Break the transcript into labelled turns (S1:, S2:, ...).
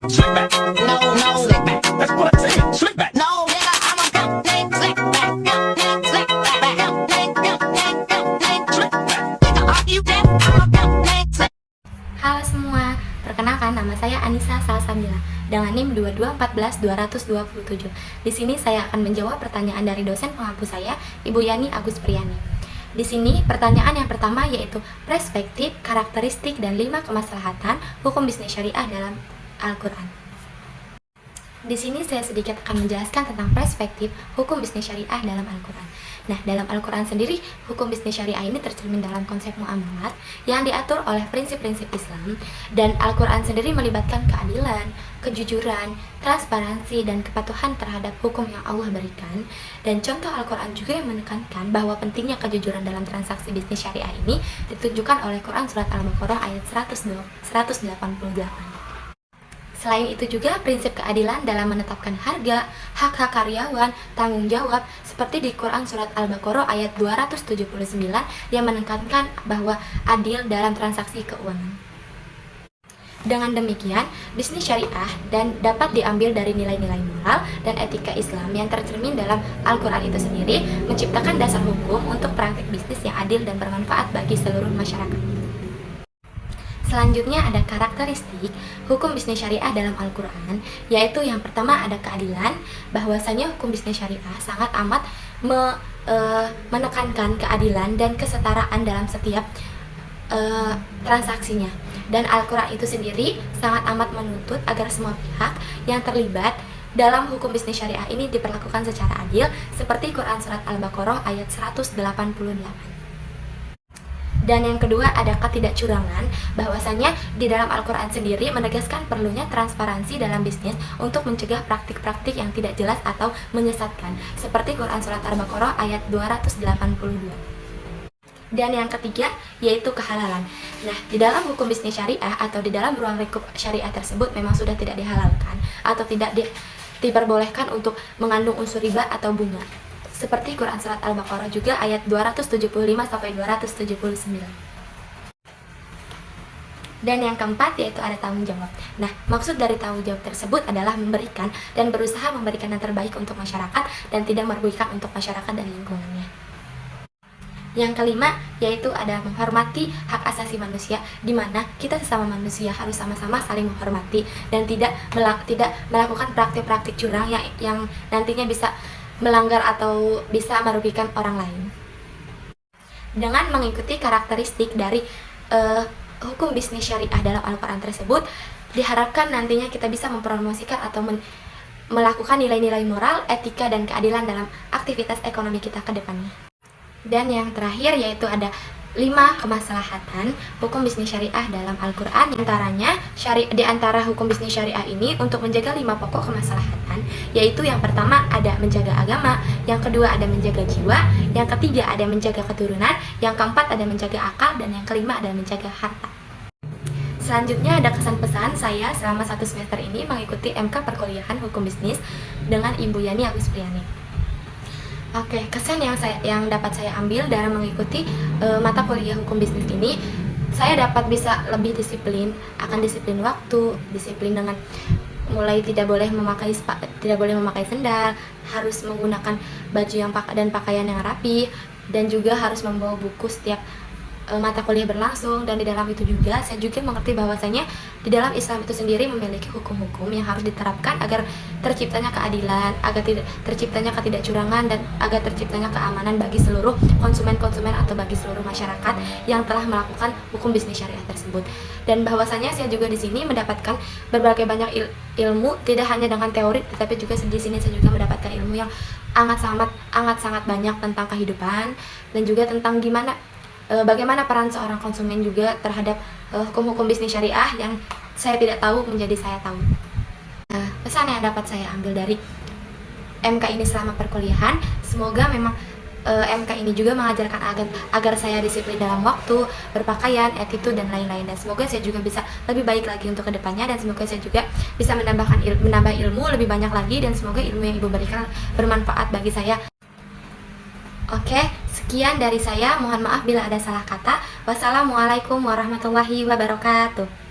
S1: Slick back. No, no. Slick back. That's what I say. Slick back. No, nigga, I'm a pimp named Slick back. Pimp named Slick back. Slick back. Nigga, are you dead? I'm a pimp named Slick.
S2: Halo semua, perkenalkan nama saya Anissa Salsabila dengan NIM 2214227. Di sini saya akan menjawab pertanyaan dari dosen pengampu saya, Ibu Yani Agus Priyani. Di sini pertanyaan yang pertama yaitu perspektif, karakteristik, dan 5 kemaslahatan hukum bisnis syariah dalam Al-Quran. Di sini saya sedikit akan menjelaskan tentang perspektif hukum bisnis syariah dalam Al-Quran. Nah, dalam Al-Quran sendiri, hukum bisnis syariah ini tercermin dalam konsep muamalat yang diatur oleh prinsip-prinsip Islam, dan Al-Quran sendiri melibatkan keadilan, kejujuran, transparansi, dan kepatuhan terhadap hukum yang Allah berikan. Dan contoh Al-Quran juga yang menekankan bahwa pentingnya kejujuran dalam transaksi bisnis syariah ini ditunjukkan oleh Quran Surat Al-Baqarah ayat 188. Selain itu juga prinsip keadilan dalam menetapkan harga, hak-hak karyawan, tanggung jawab, seperti di Quran Surat Al-Baqarah ayat 279 yang menekankan bahwa adil dalam transaksi keuangan. Dengan demikian, bisnis syariah dan dapat diambil dari nilai-nilai moral dan etika Islam yang tercermin dalam Al-Quran itu sendiri, menciptakan dasar hukum untuk praktik bisnis yang adil dan bermanfaat bagi seluruh masyarakat. Selanjutnya ada karakteristik hukum bisnis syariah dalam Al-Quran, yaitu yang pertama ada keadilan, bahwasanya hukum bisnis syariah sangat amat menekankan keadilan dan kesetaraan dalam setiap transaksinya. Dan Al-Quran itu sendiri sangat amat menuntut agar semua pihak yang terlibat dalam hukum bisnis syariah ini diperlakukan secara adil, seperti Quran Surat Al-Baqarah ayat 188. Dan yang kedua ada ketidakcurangan, bahwasanya di dalam Al-Quran sendiri menegaskan perlunya transparansi dalam bisnis untuk mencegah praktik-praktik yang tidak jelas atau menyesatkan, seperti Quran Surat Al-Baqarah ayat 282. Dan yang ketiga yaitu kehalalan. Nah, di dalam hukum bisnis syariah atau di dalam ruang lingkup syariah tersebut memang sudah tidak dihalalkan atau tidak diperbolehkan untuk mengandung unsur riba atau bunga, seperti Quran Surat Al-Baqarah juga ayat 275-279. Dan yang keempat yaitu ada tanggung jawab. Nah, maksud dari tanggung jawab tersebut adalah memberikan dan berusaha memberikan yang terbaik untuk masyarakat dan tidak merugikan untuk masyarakat dan lingkungannya. Yang kelima yaitu ada menghormati hak asasi manusia, di mana kita sesama manusia harus sama-sama saling menghormati dan tidak melakukan praktik-praktik curang yang nantinya bisa melanggar atau bisa merugikan orang lain. Dengan mengikuti karakteristik dari hukum bisnis syariah dalam Al-Quran tersebut, diharapkan nantinya kita bisa mempromosikan atau melakukan nilai-nilai moral, etika, dan keadilan dalam aktivitas ekonomi kita ke depannya. Dan yang terakhir yaitu ada 5 kemaslahatan hukum bisnis syariah dalam Al-Quran. Di antara hukum bisnis syariah ini untuk menjaga 5 pokok kemaslahatan, yaitu yang pertama ada menjaga agama, yang kedua ada menjaga jiwa, yang ketiga ada menjaga keturunan, yang keempat ada menjaga akal, dan yang kelima ada menjaga harta. Selanjutnya ada kesan pesan saya selama 1 semester ini mengikuti MK perkuliahan hukum bisnis dengan Ibu Yani Agus Priyani. Oke, kesan yang dapat saya ambil dari mengikuti mata kuliah hukum bisnis ini, saya dapat bisa lebih disiplin, akan disiplin waktu, disiplin dengan mulai tidak boleh memakai sendal, harus menggunakan baju dan pakaian yang rapi, dan juga harus membawa buku setiap mata kuliah berlangsung. Dan di dalam itu juga saya juga mengerti bahwasanya di dalam Islam itu sendiri memiliki hukum-hukum yang harus diterapkan agar terciptanya keadilan, agar terciptanya ketidakcurangan, dan agar terciptanya keamanan bagi seluruh konsumen-konsumen atau bagi seluruh masyarakat yang telah melakukan hukum bisnis syariah tersebut. Dan bahwasanya saya juga di sini mendapatkan berbagai banyak ilmu, tidak hanya dengan teori, tetapi juga di sini saya juga mendapatkan ilmu yang sangat banyak tentang kehidupan, dan juga tentang bagaimana peran seorang konsumen juga terhadap hukum-hukum bisnis syariah yang saya tidak tahu menjadi saya tahu. Pesan yang dapat saya ambil dari MK ini selama perkuliahan, semoga memang MK ini juga mengajarkan agar saya disiplin dalam waktu, berpakaian, attitude, dan lain-lain. Dan semoga saya juga bisa lebih baik lagi untuk kedepannya, dan semoga saya juga bisa menambah ilmu lebih banyak lagi, dan semoga ilmu yang Ibu berikan bermanfaat bagi saya. Oke, sekian dari saya. Mohon maaf bila ada salah kata. Wassalamualaikum warahmatullahi wabarakatuh.